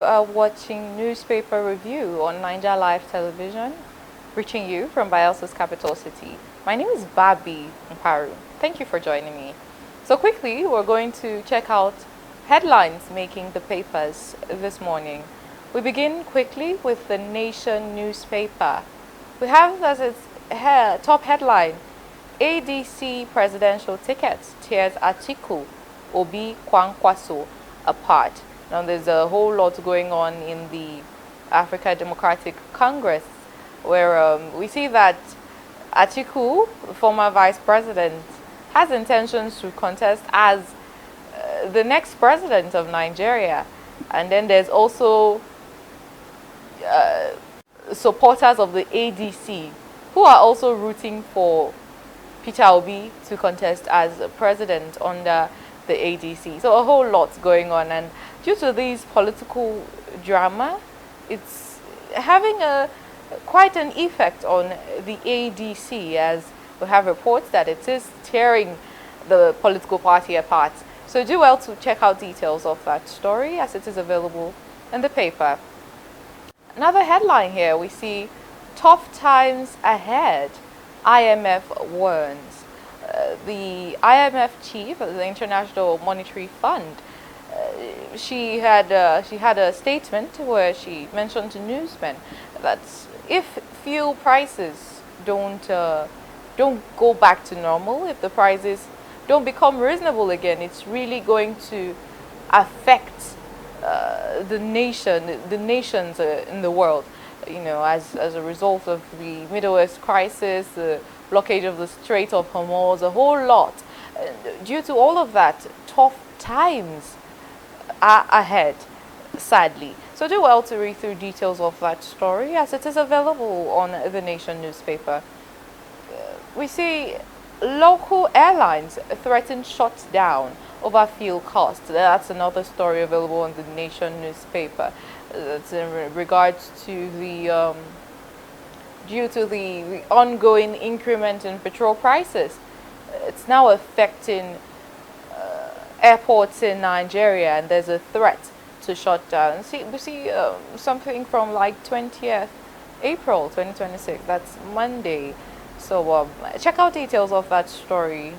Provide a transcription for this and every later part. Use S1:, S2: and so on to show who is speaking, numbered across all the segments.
S1: are watching Newspaper Review on Niger Live Television, reaching you from Bielsa's capital city. My name is Barbie Mkparu. Thank you for joining me. So quickly, we're going to check out headlines making the papers this morning. We begin quickly with the Nation newspaper. We have as its top headline, ADC presidential tickets tears Atiku, Obi Kwankwaso apart. Now there's a whole lot going on in the Africa Democratic Congress where we see that Atiku, the former vice president, has intentions to contest as the next president of Nigeria. And then there's also supporters of the ADC who are also rooting for Peter Obi to contest as president under the ADC. So a whole lot going on, and due to these political drama, it's having quite an effect on the ADC, as we have reports that it is tearing the political party apart. So do well to check out details of that story as it is available in the paper. Another headline here, we see tough times ahead, IMF warns. The IMF chief of the International Monetary Fund, she had a statement where she mentioned to newsmen that if fuel prices don't go back to normal, if the prices don't become reasonable again, it's really going to affect the nations in the world. You know, as a result of the Middle East crisis, the blockade of the Strait of Hormuz, a whole lot. Due to all of that, tough times are ahead, sadly. So do well to read through details of that story as it is available on the Nation newspaper. We see local airlines threaten shutdown over fuel costs. That's another story available on the Nation newspaper. That's in regards to the due to the ongoing increment in petrol prices. It's now affecting airports in Nigeria, and there's a threat to shut down. We see something from like 20th April 2026. That's Monday. So check out details of that story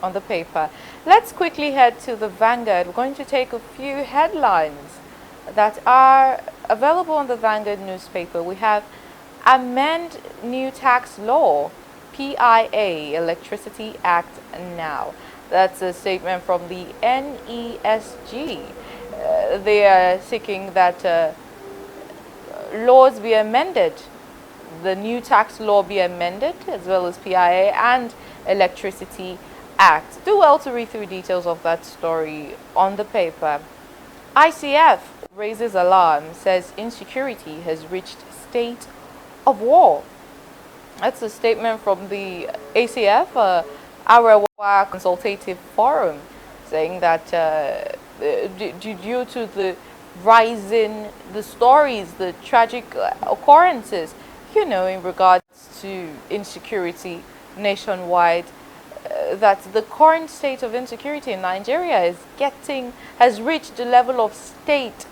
S1: on the paper. Let's quickly head to the Vanguard. We're going to take a few headlines that are available on the Vanguard newspaper. We have amend new tax law, PIA, Electricity Act now. That's a statement from the NESG. They are seeking that laws be amended, the new tax law be amended, as well as PIA and Electricity Act. Do well to read through details of that story on the paper. ICF raises alarm, says insecurity has reached state of war. That's a statement from the ACF, Arewa Consultative Forum, saying that due to the rising, the stories, the tragic occurrences, you know, in regards to insecurity nationwide, that the current state of insecurity in Nigeria has reached the level of state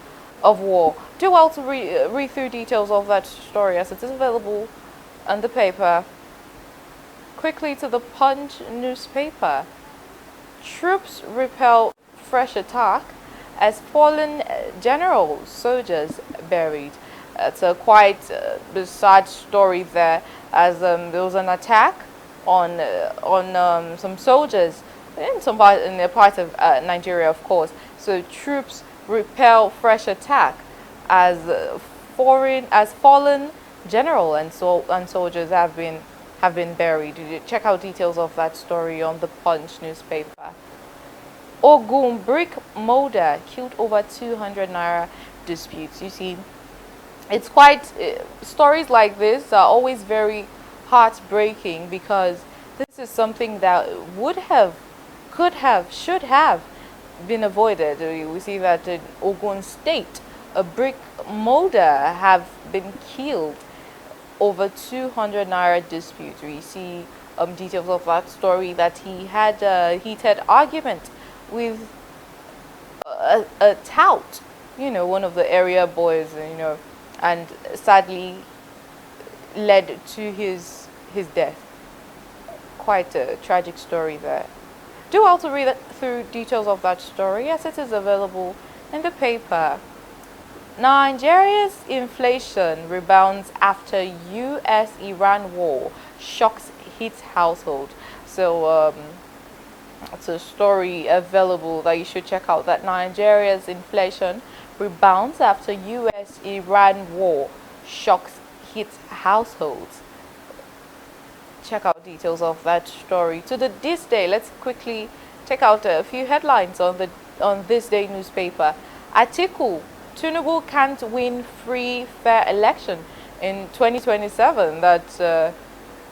S1: of war. Do well to read through details of that story as it is available on the paper. Quickly to the Punch newspaper. Troops repel fresh attack as fallen general soldiers buried. It's a quite sad story there, as there was an attack on some soldiers in a part of Nigeria, of course. So troops repel fresh attack as fallen general and soldiers have been buried. Check out details of that story on the Punch newspaper. Ogun brick molder killed over 200 naira disputes. You see, it's quite stories like this are always very heartbreaking, because this is something that should have been avoided. We see that in Ogun State, a brick molder have been killed over 200 naira dispute. We see details of that story that he had a heated argument with a tout one of the area boys, and sadly led to his death. Quite a tragic story there. Do also read through details of that story as it is available in the paper. Nigeria's inflation rebounds after US-Iran war shocks hits household. So it's a story available that you should check out, that Nigeria's inflation rebounds after US-Iran war shocks hits households. Check out details of that story. To this day, let's quickly check out a few headlines on this day newspaper. Article: Tinubu can't win free fair election in 2027. That's a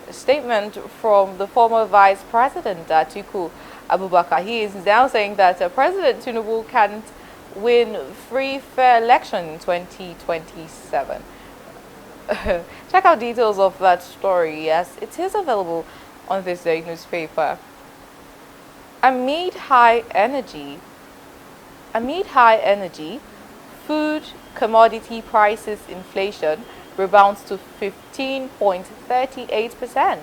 S1: statement from the former Vice President Atiku Abubakar. He is now saying that President Tinubu can't win free fair election in 2027. Check out details of that story as it is available on this day newspaper. Amid high energy, food commodity prices inflation rebounds to 15.38%.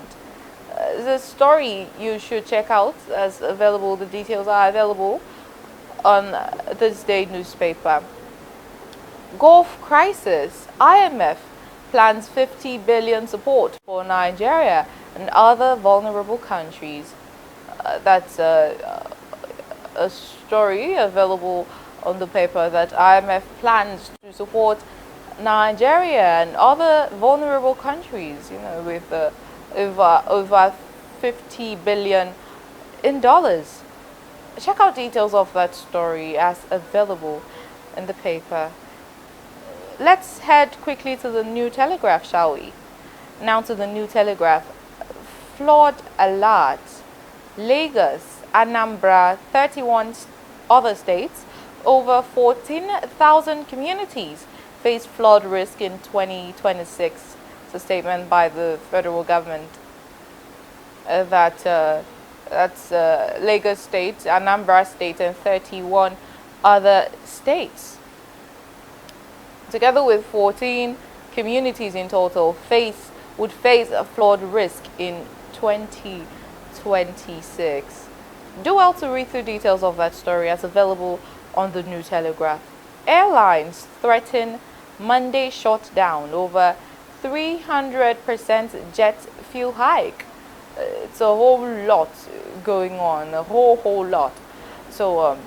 S1: The story you should check out as available. The details are available on this day newspaper. Gulf crisis. IMF plans 50 billion support for Nigeria and other vulnerable countries. That's a story available on the paper, that IMF plans to support Nigeria and other vulnerable countries, with over 50 billion in dollars. Check out details of that story as available in the paper. Let's head quickly to the New Telegraph, shall we? Now to the New Telegraph. Flood alert. Lagos, Anambra, 31 other states, over 14,000 communities face flood risk in 2026. It's a statement by the federal government. That's Lagos State, Anambra State, and 31 other states, together with 14 communities in total, would face a flood risk in 2026. Do well to read through details of that story as available on the New Telegraph. Airlines threaten Monday shutdown over 300% jet fuel hike. It's a whole lot going on, a whole lot. So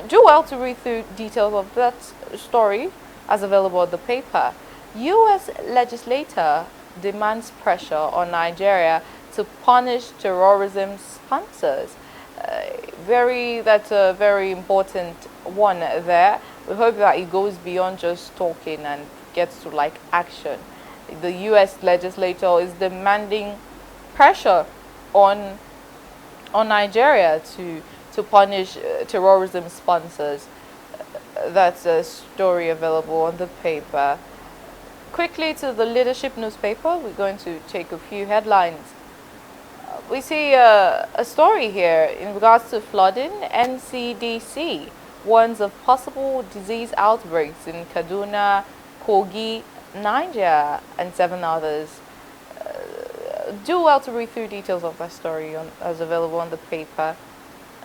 S1: do well to read through details of that story as available on the paper. U.S. legislator demands pressure on Nigeria to punish terrorism sponsors. That's a very important one there. We hope that it goes beyond just talking and gets to action. The U.S. legislator is demanding pressure on Nigeria to punish terrorism sponsors. That's a story available on the paper. Quickly to the Leadership newspaper, we're going to take a few headlines. We see a story here in regards to flooding. NCDC warns of possible disease outbreaks in Kaduna, Kogi, Niger, and 7 others. Do well to read through details of that story as available on the paper.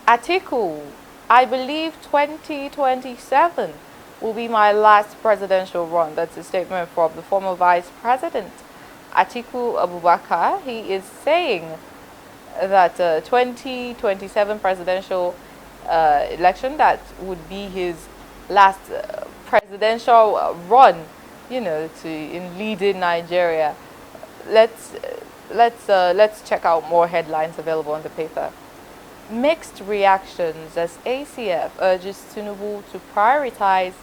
S1: Article: I believe 2027 will be my last presidential run. That's a statement from the former Vice President Atiku Abubakar. He is saying that 2027 presidential election, that would be his last presidential run, in leading Nigeria. Let's check out more headlines available on the paper. Mixed reactions as ACF urges Tinubu to prioritize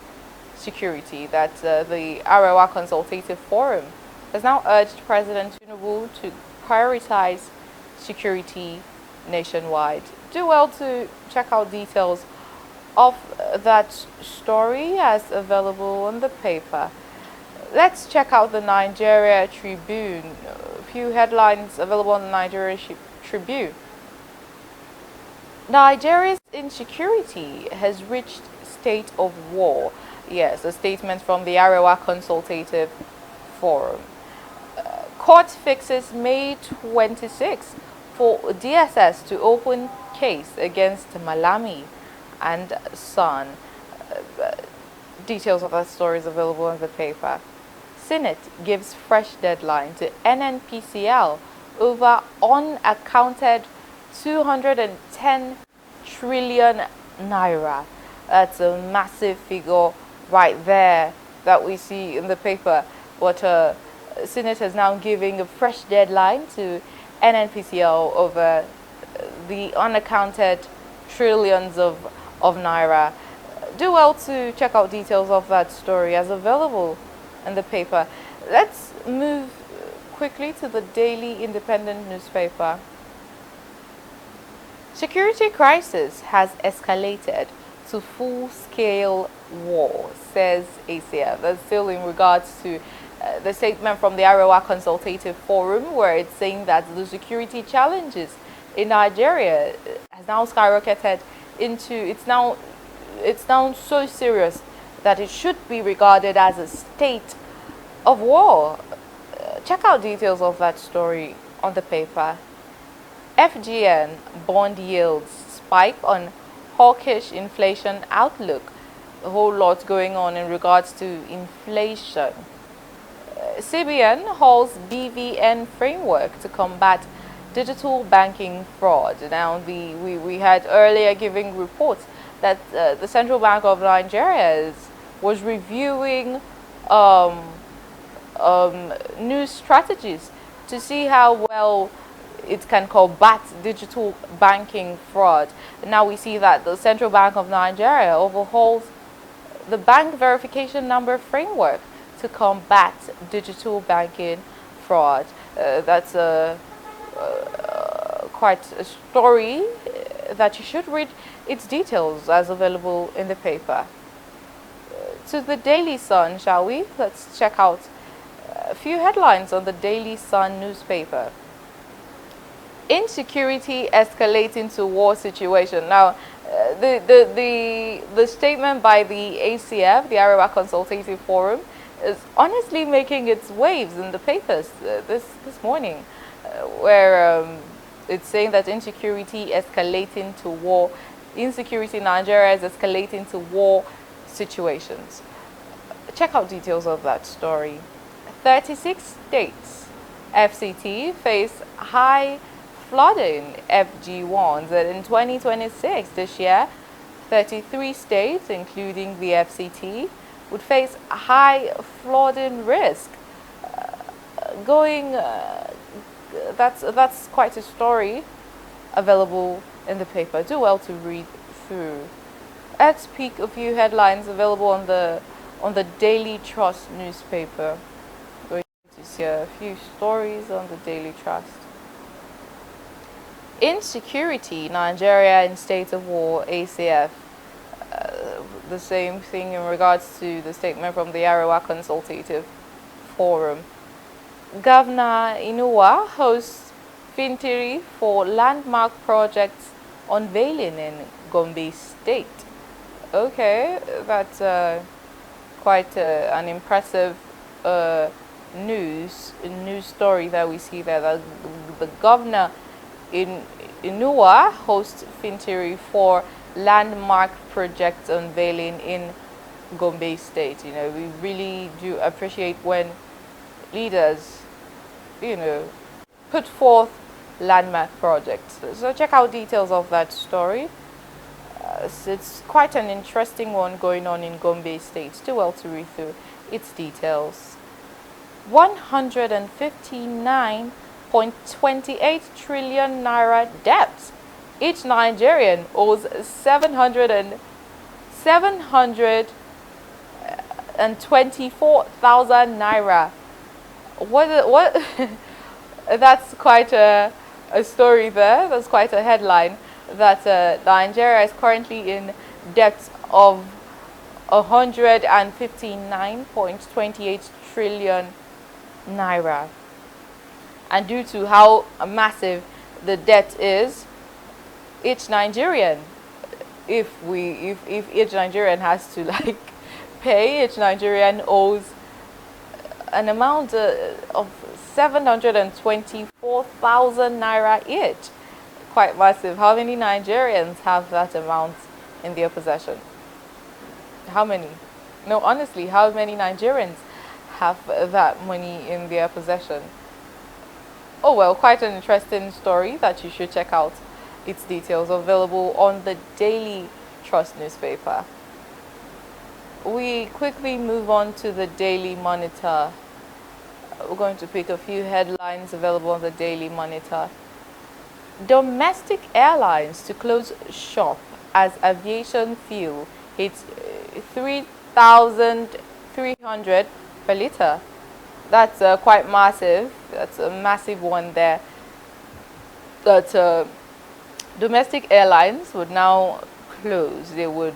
S1: security. That's the Arewa Consultative Forum has now urged President Tinubu to prioritize security nationwide. Do well to check out details of that story as available on the paper. Let's check out the Nigeria Tribune. A few headlines available on the Nigeria Tribune. Nigeria's insecurity has reached state of war. Yes, a statement from the Arewa Consultative Forum. Court fixes May 26 for DSS to open case against Malami and Son. Details of that story is available in the paper. Senate gives fresh deadline to NNPCL over unaccounted 210 trillion naira. That's a massive figure right there that we see in the paper. What Senate is now giving a fresh deadline to NNPCL over the unaccounted trillions of naira. Do well to check out details of that story as available in the paper. Let's move quickly to the Daily Independent newspaper. Security crisis has escalated to full-scale war, says ACF. That's still in regards to the statement from the Arewa Consultative Forum, where it's saying that the security challenges in Nigeria has now skyrocketed into, it's now so serious that it should be regarded as a state of war. Check out details of that story on the paper. FGN bond yields spike on hawkish inflation outlook. A whole lot going on in regards to inflation. CBN halts BVN framework to combat digital banking fraud. Now, we had earlier giving reports that the Central Bank of Nigeria was reviewing new strategies to see how well it can combat digital banking fraud. Now we see that the Central Bank of Nigeria overhauls the bank verification number framework to combat digital banking fraud. That's quite a story that you should read its details as available in the paper. To the Daily Sun, shall we? Let's check out a few headlines on the Daily Sun newspaper. Insecurity escalating to war situation. Now, the statement by the ACF, the Arewa Consultative Forum, is honestly making its waves in the papers this morning, where it's saying that insecurity escalating to war. Insecurity in Nigeria is escalating to war situations. Check out details of that story. 36 states FCT face high flooding FG warns that in 2026, this year, 33 states, including the FCT, would face high flooding risk. That's quite a story available in the paper. Do well to read through. Let's pick a few headlines available on the Daily Trust newspaper. We're going to see a few stories on the Daily Trust. Insecurity, Nigeria in state of war, ACF. The same thing in regards to the statement from the Arewa Consultative Forum. Governor Inuwa hosts Fintiri for landmark projects unveiling in Gombe State. Okay, that's quite an impressive news story that we see there. That the governor in Inuwa hosts Fintiri for landmark projects unveiling in Gombe State. You know, we really do appreciate when leaders, put forth landmark projects. So check out details of that story. It's quite an interesting one going on in Gombe State. Too well to read through its details. 159.28 trillion naira debt. Each Nigerian owes 724,000 naira. What? That's quite a story there. That's quite a headline. That Nigeria is currently in debt of 159.28 trillion naira. And due to how massive the debt is, each Nigerian if each Nigerian has to like pay, each Nigerian owes an amount of 724,000 naira each. Quite massive. How many Nigerians have that amount in their possession? How many? No, honestly, how many Nigerians have that money in their possession? Oh well, quite an interesting story that you should check out. Its details available on the Daily Trust newspaper. We quickly move on to the Daily Monitor. We're going to pick a few headlines available on the Daily Monitor. Domestic airlines to close shop as aviation fuel hits 3,300 per litre. That's quite massive. That's a massive one there. That domestic airlines would now close. They would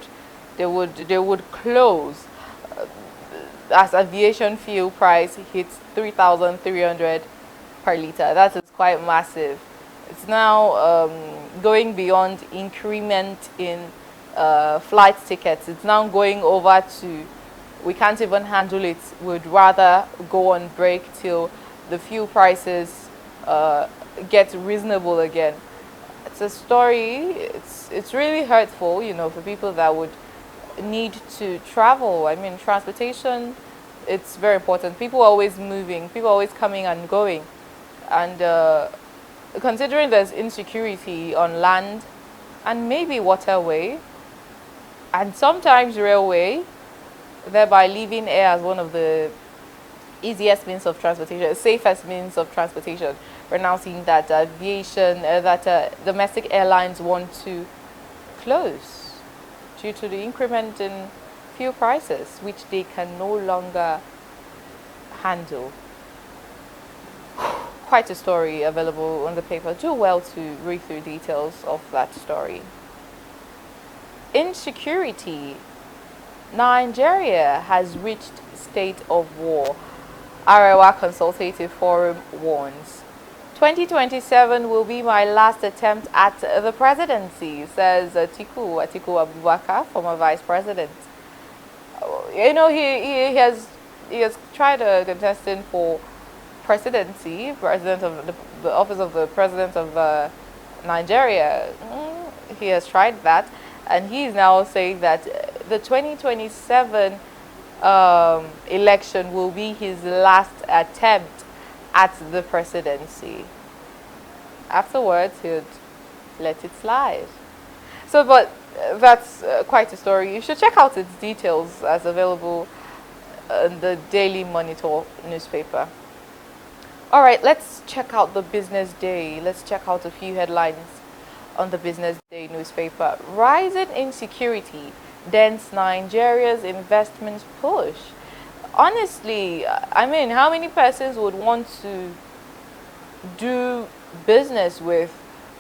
S1: close as aviation fuel price hits 3,300 per litre. That is quite massive. It's now going beyond increment in flight tickets. It's now going over to, we can't even handle it. We'd rather go on break till the fuel prices get reasonable again. It's a story. It's really hurtful, you know, for people that would need to travel. I mean, transportation, it's very important. People are always moving. People are always coming and going. And considering there's insecurity on land and maybe waterway and sometimes railway, thereby leaving air as one of the easiest means of transportation, safest means of transportation, announcing that domestic airlines want to close due to the increment in fuel prices, which they can no longer handle. Quite a story available on the paper. Do well to read through details of that story. Insecurity. Nigeria has reached state of war. Arewa Consultative Forum warns. 2027 will be my last attempt at the presidency, says Atiku Abubakar, former vice president. You know, he has tried contesting for presidency, president of the office of the president of Nigeria. He has tried that, and he is now saying that the 2027 election will be his last attempt at the presidency. Afterwards, he'd let it slide. So, but that's quite a story. You should check out its details as available in the Daily Monitor newspaper. All right, let's check out the Business Day. Let's check out a few headlines on the Business Day newspaper. Rising insecurity dents Nigeria's investment push. Honestly, I mean, how many persons would want to do business with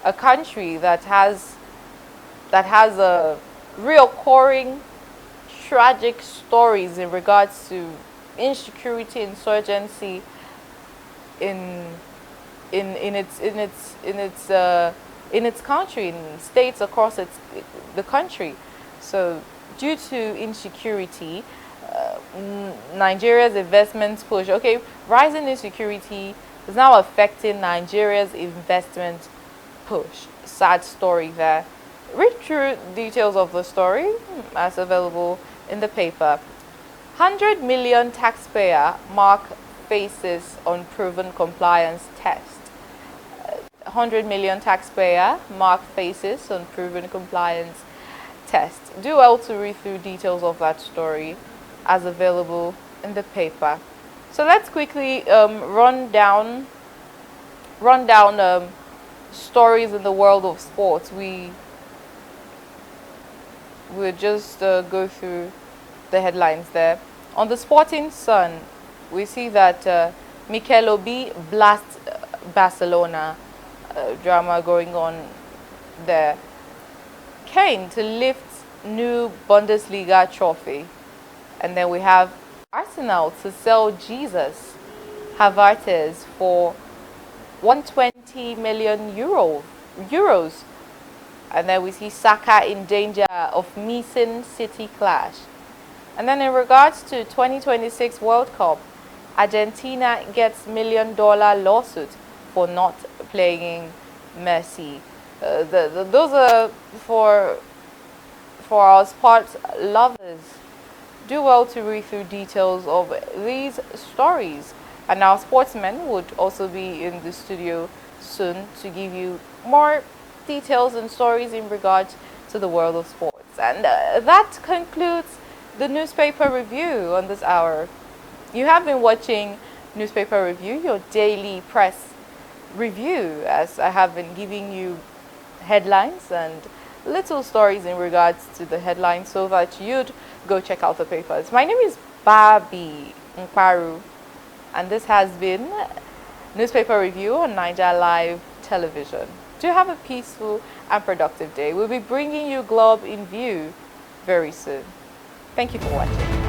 S1: a country that has a reoccurring tragic stories in regards to insecurity, insurgency in its country, in states across the country. So due to insecurity, Nigeria's investment push. Okay, rising insecurity is now affecting Nigeria's investment push. Sad story there. Read through details of the story as available in the paper. 100 million taxpayer mark faces unproven compliance test. 100 million taxpayer mark faces unproven compliance test. Do well to read through details of that story as available in the paper. So let's quickly run down stories in the world of sports. We'll just go through the headlines there. On the Sporting Sun, we see that Mikel Obi blasts Barcelona. Drama going on there. Kane to lift new Bundesliga trophy. And then we have Arsenal to sell Jesus Havertz for 120 million euros. And then we see Saka in danger of missing City clash. And then in regards to 2026 World Cup, Argentina gets $1 million lawsuit for not playing Messi. Those are for our sports lovers. Do well to read through details of these stories. And our sportsmen would also be in the studio soon to give you more details and stories in regards to the world of sports. And that concludes the newspaper review on this hour. You have been watching Newspaper Review, your daily press review, as I have been giving you headlines and little stories in regards to the headlines so that you'd go check out the papers. My name is Barbie Mkparu, and this has been Newspaper Review on Niger Live Television. Do have a peaceful and productive day. We'll be bringing you Globe in View very soon. Thank you for watching.